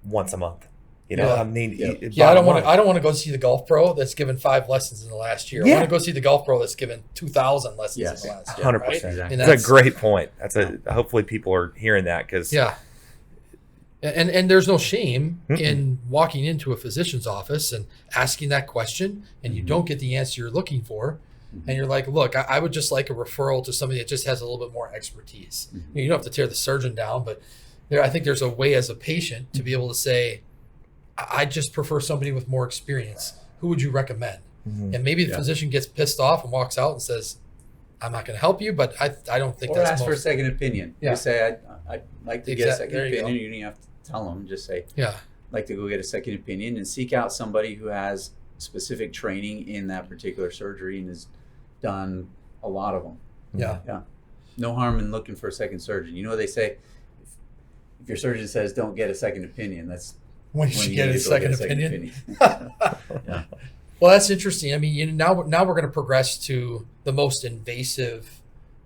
once a month. Yeah. I mean, Yeah. Yeah, I don't want to. to. I don't want to go see the golf pro that's given 5 lessons in the last year. I Yeah. want to go see the golf pro that's given 2,000 lessons Yes. in the last year. 100%. Right? Exactly. And That's a great point. Hopefully people are hearing that because Yeah. And there's no shame Mm-mm. in walking into a physician's office and asking that question, and you don't get the answer you're looking for, and you're like, look, I would just like a referral to somebody that just has a little bit more expertise. You don't have to tear the surgeon down, but I think there's a way as a patient to be able to say, I just prefer somebody with more experience. Who would you recommend? Mhm. And maybe the Yeah. physician gets pissed off and walks out and says, I'm not going to help you, but I don't think Or that's ask for a most. second opinion. Yeah. Just say, I'd like to get a Exact- second there you go. opinion. You don't even have to tell them. Just say, Yeah. like to go get a second opinion, and seek out somebody who has specific training in that particular surgery and has done a lot of them. Yeah. No harm in looking for a second surgeon. You know what they say? If your surgeon says don't get a second opinion, that's When you when should you get need a to go second opinion. Yeah. Well, that's interesting. I mean, now we're going to progress to the most invasive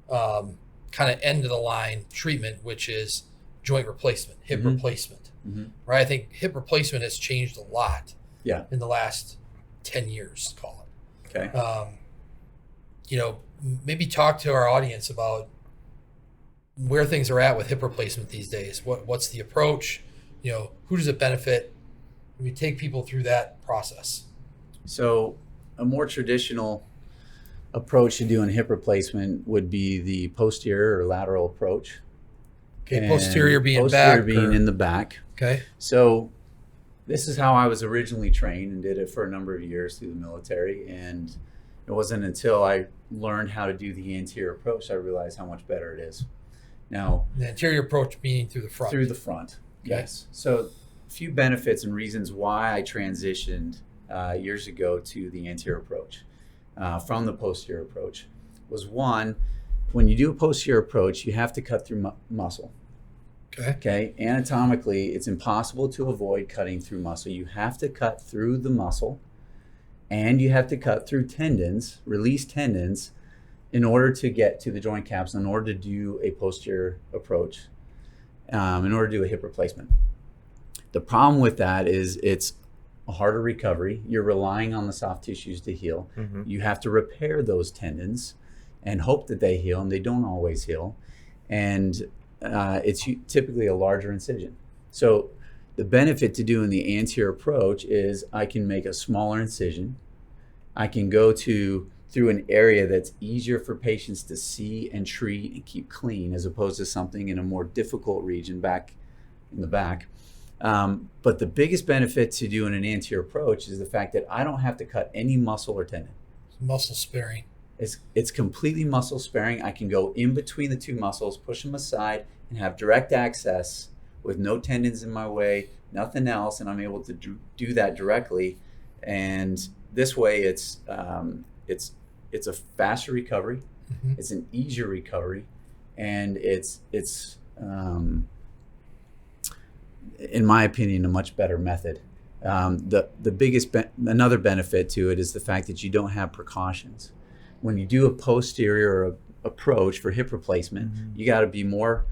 kind of end of the line treatment, which is joint replacement, hip Mhm. replacement. Mhm. Right? I think hip replacement has changed a lot Yeah. in the last 10 years, call it. Okay. Maybe talk to our audience about where things are at with hip replacement these days. What's the approach? Who does it benefit? We take people through that process. So a more traditional approach to doing hip replacement would be the posterior or lateral approach. Okay, And posterior being posterior back. being or- in the back. okay. So this is how I was originally trained and did it for a number of years through the military. And it wasn't until I learned how to do the anterior approach I realized how much better it is. Now, The anterior approach meaning through the front. through the front, Okay. yes. So a few benefits and reasons why I transitioned years ago to the anterior approach from the posterior approach was one, when you do a posterior approach, you have to cut through muscle. Okay. Okay, anatomically, it's impossible to avoid cutting through muscle. You have to cut through the muscle, and you have to cut through tendons, release tendons, in order to get to the joint capsule, in order to do a posterior approach, in order to do a hip replacement. The problem with that is it's a harder recovery. You're relying on the soft tissues to heal. Mhm. You have to repair those tendons and hope that they heal, and they don't always heal. And it's typically a larger incision. So the benefit to doing the anterior approach is I can make a smaller incision. I can go through an area that's easier for patients to see and treat and keep clean, as opposed to something in a more difficult region back in the back. But the biggest benefit to doing an anterior approach is the fact that I don't have to cut any muscle or tendon. Muscle sparing. It's completely muscle sparing. I can go in between the two muscles, push them aside, and have direct access with no tendons in my way, nothing else, and I'm able to do that directly. And this way, it's a faster recovery, Mhm. it's an easier recovery, and it's in my opinion a much better method. The biggest another benefit to it is the fact that you don't have precautions. When you do a posterior approach for hip replacement, you got to be more.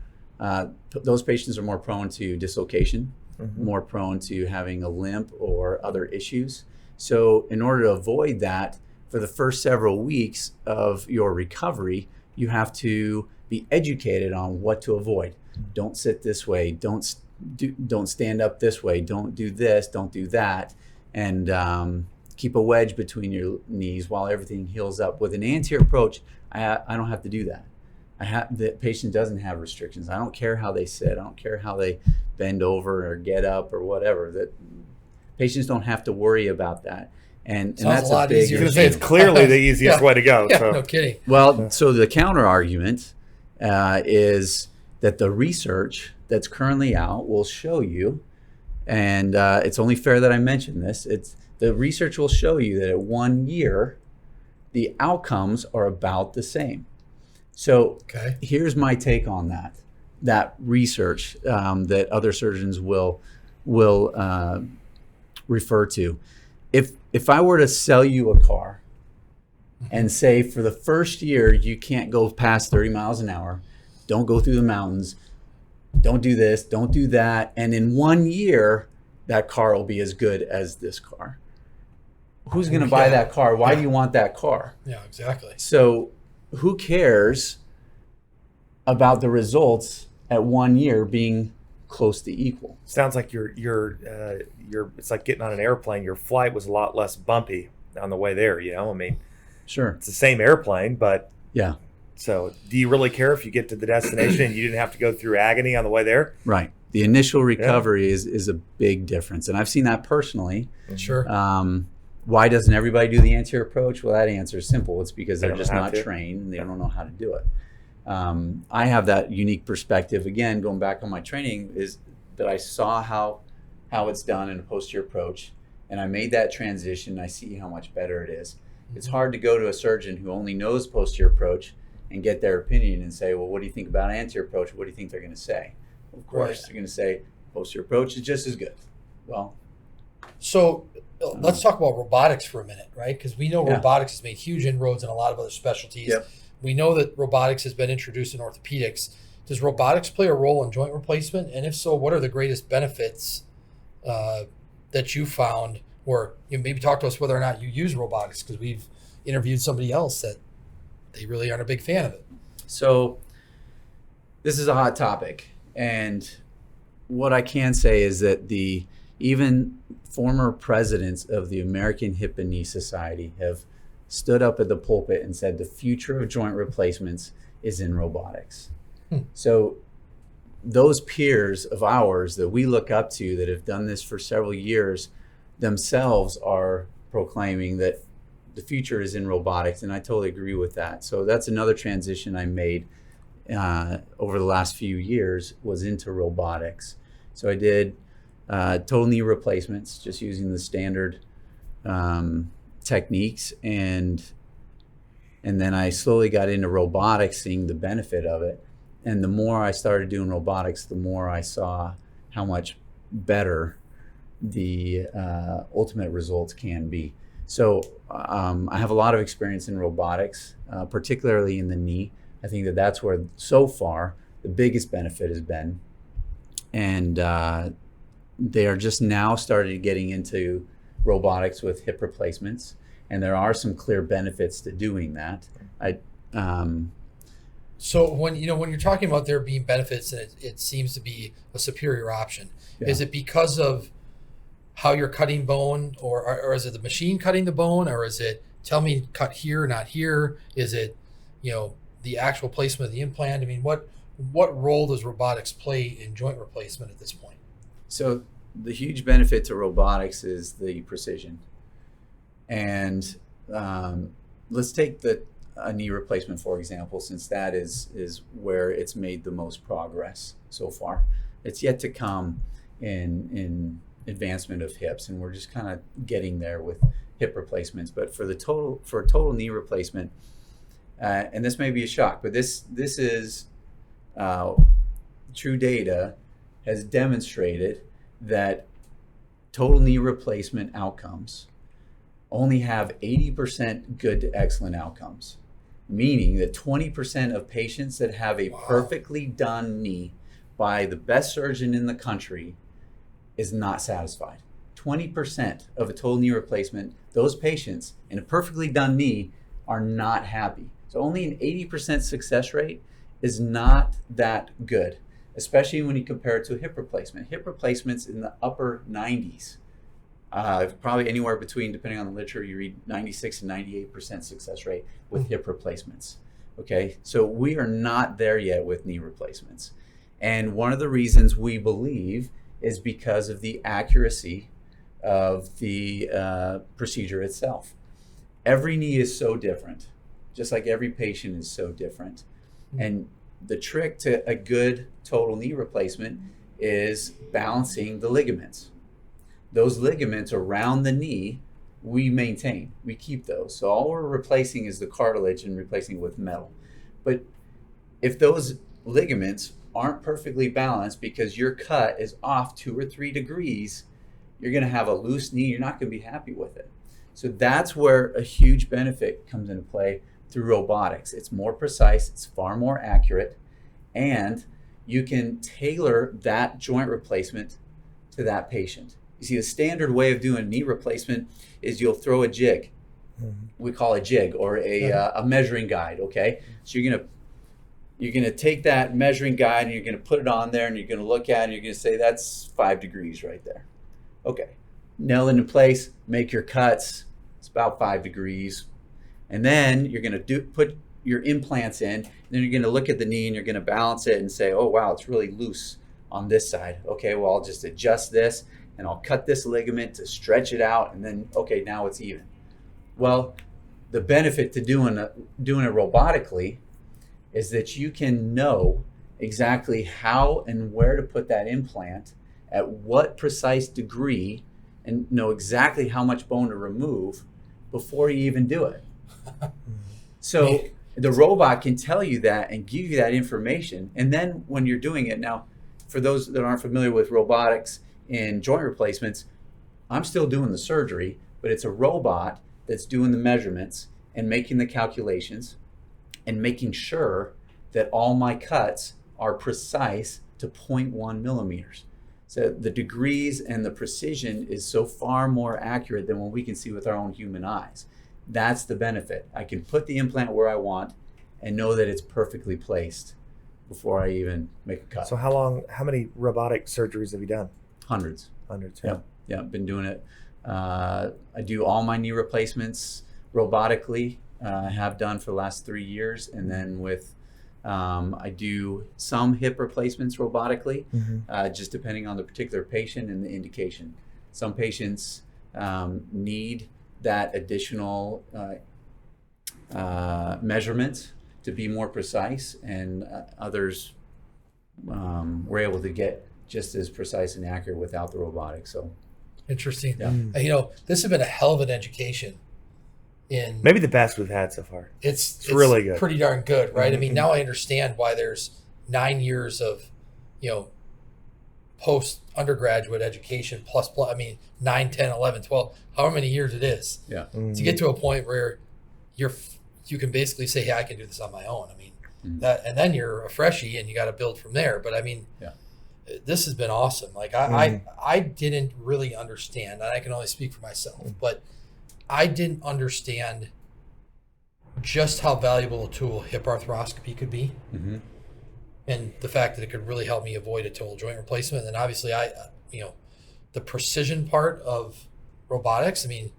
Those patients are more prone to dislocation, more prone to having a limp or other issues. So in order to avoid that, for the first several weeks of your recovery, you have to be educated on what to avoid. Don't sit this way. Don't stand up this way. Don't do this. Don't do that. And keep a wedge between your knees while everything heals up. With an anterior approach, I don't have to do that. The patient doesn't have restrictions. I don't care how they sit. I don't care how they bend over or get up or whatever. That patients don't have to worry about that. And Sounds that's a lot big easier I was to gonna say, it's clearly the easiest way to go. Yeah, So. no kidding. Well, so the counter argument is that the research that's currently out will show you, and it's only fair that I mention this, it's the research will show you that at 1 year, the outcomes are about the same. So Okay. here's my take on that research that other surgeons will refer to. If I were to sell you a car and say for the first year you can't go past 30 miles an hour, don't go through the mountains, don't do this, don't do that, and in 1 year that car will be as good as this car. Who's going to buy that car? Why do you want that car? Yeah, exactly. So who cares about the results at 1 year being close to equal? Sounds like you're it's like getting on an airplane. Your flight was a lot less bumpy on the way there, you know? I mean, Sure. it's the same airplane, but Yeah. so do you really care if you get to the destination and you didn't have to go through agony on the way there? Right. The initial recovery is a big difference. And I've seen that personally. Sure. Why doesn't everybody do the anterior approach? Well, that answer is simple. It's because They they're don't just know how not to. trained and they don't know how to do it. I have that unique perspective. Again, going back on my training, is that I saw how it's done in a posterior approach, and I made that transition. I see how much better it is. It's hard to go to a surgeon who only knows posterior approach and get their opinion and say, well, what do you think about anterior approach? What do you think they're going to say? Of course, Right. they're going to say posterior approach is just as good. Well, So let's talk about robotics for a minute, right? Because we know Yeah. robotics has made huge inroads in a lot of other specialties. Yep. We know that robotics has been introduced in orthopedics. Does robotics play a role in joint replacement? And if so, what are the greatest benefits that you found? Or maybe talk to us whether or not you use robotics, because we've interviewed somebody else that they really aren't a big fan of it. so this is a hot topic, and what I can say is that even former presidents of the American Hip and Knee Society have stood up at the pulpit and said the future of joint replacements is in robotics. So those peers of ours that we look up to that have done this for several years themselves are proclaiming that the future is in robotics, and I totally agree with that. So that's another transition I made over the last few years, was into robotics. So I did total knee replacements, just using the standard techniques, and then I slowly got into robotics, seeing the benefit of it. And the more I started doing robotics, the more I saw how much better the ultimate results can be. So I have a lot of experience in robotics, particularly in the knee. I think that's where, so far, the biggest benefit has been. And they are just now started getting into robotics with hip replacements, and there are some clear benefits to doing that. So when you're talking about there being benefits, and it seems to be a superior option, is it because of how you're cutting bone, or is it the machine cutting the bone, or is it, tell me, cut here, not here? Is it, the actual placement of the implant? I mean, what role does robotics play in joint replacement at this point? So the huge benefit to robotics is the precision. And let's take a knee replacement, for example, since that is where it's made the most progress so far. It's yet to come in advancement of hips, and we're just kind of getting there with hip replacements. But for a total knee replacement, and this may be a shock, but this is true data has demonstrated that total knee replacement outcomes only have 80% good to excellent outcomes, meaning that 20% of patients that have a perfectly done knee by the best surgeon in the country is not satisfied. 20% of a total knee replacement, those patients in a perfectly done knee are not happy. So only an 80% success rate is not that good, especially when you compare it to a hip replacement. Hip replacements in the upper 90s, probably anywhere between, depending on the literature, you read 96 and 98% success rate with hip replacements. Okay, so we are not there yet with knee replacements. And one of the reasons we believe is because of the accuracy of the procedure itself. Every knee is so different, just like every patient is so different. And the trick to a good total knee replacement is balancing the ligaments. Those ligaments around the knee we maintain, we keep those. So all we're replacing is the cartilage and replacing it with metal. But if those ligaments aren't perfectly balanced because your cut is off 2 or 3 degrees, you're going to have a loose knee. You're not going to be happy with it. So that's where a huge benefit comes into play through robotics. It's more precise, it's far more accurate, and you can tailor that joint replacement to that patient. You see, the standard way of doing knee replacement is you'll throw a jig. We call it a jig, or a measuring guide, okay? So you're gonna take that measuring guide and you're gonna put it on there and you're gonna look at it and you're gonna say, that's 5 degrees right there. Okay, nail it in place, make your cuts, it's about 5 degrees. And then you're gonna put your implants in, and then you're gonna look at the knee and you're gonna balance it and say, oh wow, it's really loose on this side. Okay, well, I'll just adjust this and I'll cut this ligament to stretch it out, and then, okay, now it's even. Well, the benefit to doing it robotically is that you can know exactly how and where to put that implant, at what precise degree, and know exactly how much bone to remove before you even do it. So the robot can tell you that and give you that information. And then when you're doing it, now, for those that aren't familiar with robotics in joint replacements, I'm still doing the surgery, but it's a robot that's doing the measurements and making the calculations and making sure that all my cuts are precise to 0.1 millimeters. So the degrees and the precision is so far more accurate than what we can see with our own human eyes. That's the benefit. I can put the implant where I want and know that it's perfectly placed before I even make a cut. So how many robotic surgeries have you done? Hundreds. Yeah. Yeah, been doing it. I do all my knee replacements robotically. I have done for the last 3 years, and then with I do some hip replacements robotically, just depending on the particular patient and the indication. Some patients need that additional measurement to be more precise, and others were able to get just as precise and accurate without the robotics. So Interesting. Yeah. You know, this has been a hell of an education. In Maybe the best we've had so far. It's really good. Pretty darn good, right? I mean, now I understand why there's 9 years of, post undergraduate education plus, I mean, 9, 10, 11, 12, however many years it is. yeah. To get to a point where you can basically say, hey, I can do this on my own. I mean, that, and then you're a freshie and you got to build from there. But I mean, this has been awesome. Like I didn't really understand, and I can only speak for myself, but I didn't understand just how valuable a tool hip arthroscopy could be. And the fact that it could really help me avoid a total joint replacement. And obviously the precision part of robotics, I mean,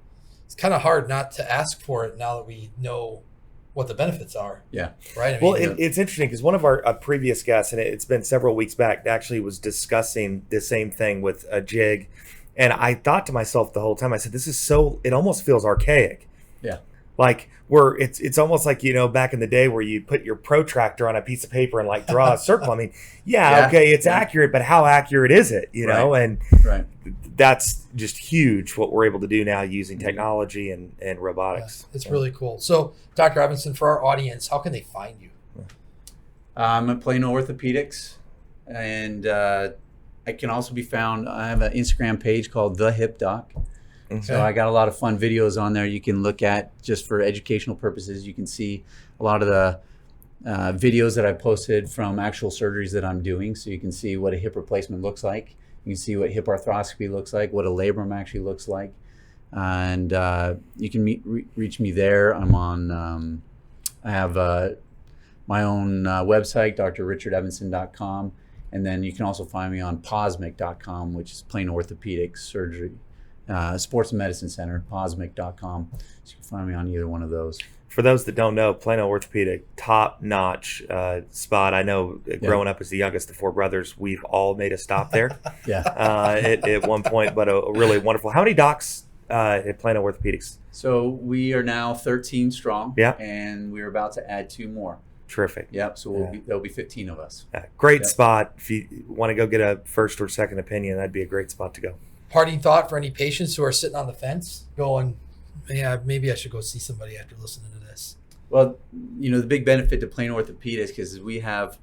it's kind of hard not to ask for it now that we know what the benefits are. Yeah. Right. I mean, Well, it's interesting because one of our previous guests, and it's been several weeks back, actually was discussing the same thing with a jig. And I thought to myself the whole time, I said, this is it almost feels archaic. Yeah. Like it's almost like, back in the day where you put your protractor on a piece of paper and like draw a circle. I mean, okay, it's accurate, but how accurate is it? Know, and that's just huge what we're able to do now using technology and robotics. It's really cool. So, Dr. Evanson, for our audience, how can they find you? I'm at Plano Orthopedics, and I can also be found. I have an Instagram page called The Hip Doc. Okay. So I got a lot of fun videos on there you can look at just for educational purposes. You can see a lot of the videos that I posted from actual surgeries that I'm doing. So you can see what a hip replacement looks like. You can see what hip arthroscopy looks like, what a labrum actually looks like. And you can reach me there. I'm on, I have my own website, drrichardevanson.com. And then you can also find me on posmic.com, which is Plano Orthopedic Surgery. Sports and Medicine Center, posmic.com. So you can find me on either one of those. For those that don't know, Plano Orthopedic, top-notch spot. I know growing up as the youngest of 4 brothers, we've all made a stop there at one point, but a really wonderful. How many docs at Plano Orthopedics? So we are now 13 strong, and we're about to add 2 more. Terrific. Yep, so there'll be 15 of us. Great spot. If you want to go get a first or second opinion, that'd be a great spot to go. Parting thought for any patients who are sitting on the fence going, Yeah, maybe I should go see somebody after listening to this. Well, the big benefit to plain orthopedics is we have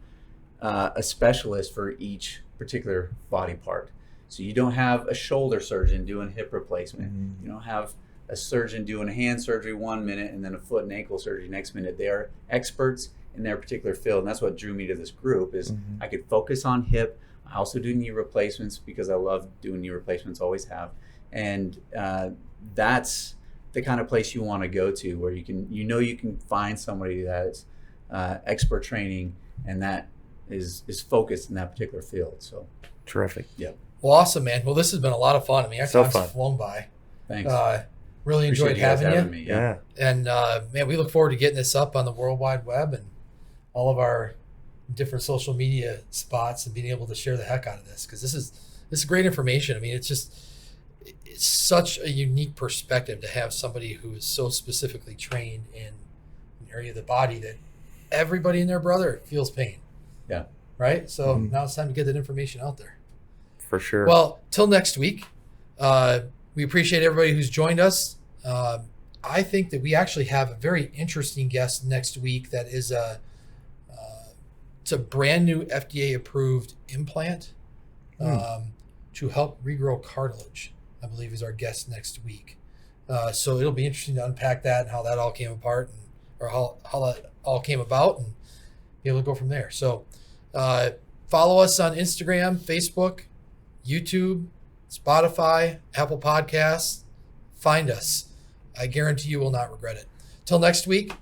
a specialist for each particular body part. So you don't have a shoulder surgeon doing hip replacement. You don't have a surgeon doing hand surgery 1 minute and then a foot and ankle surgery next minute. They are experts in their particular field, and that's what drew me to this group. Is I could focus on hip. I also do knee replacements because I love doing knee replacements, always have, and that's the kind of place you want to go to, where you can find somebody that's expert training and that is focused in that particular field. So Terrific. yeah. Well, awesome, man. Well, this has been a lot of fun. I mean, our So time's fun. flown by. Thanks. Really enjoyed Appreciate you guys having you. me. Yeah. And man, we look forward to getting this up on the World Wide Web and all of our different social media spots and being able to share the heck out of this, because this is great information. I mean, it's such a unique perspective to have somebody who is so specifically trained in an area of the body that everybody and their brother feels pain. Yeah. Right. So now it's time to get that information out there. For sure. Well, till next week, we appreciate everybody who's joined us. I think that we actually have a very interesting guest next week that is it's a brand new FDA approved implant to help regrow cartilage, I believe is our guest next week. So it'll be interesting to unpack that and how that all came apart, or how that all came about, and be able to go from there. So follow us on Instagram, Facebook, YouTube, Spotify, Apple Podcasts. Find us. I guarantee you will not regret it. Till next week,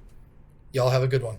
y'all have a good one.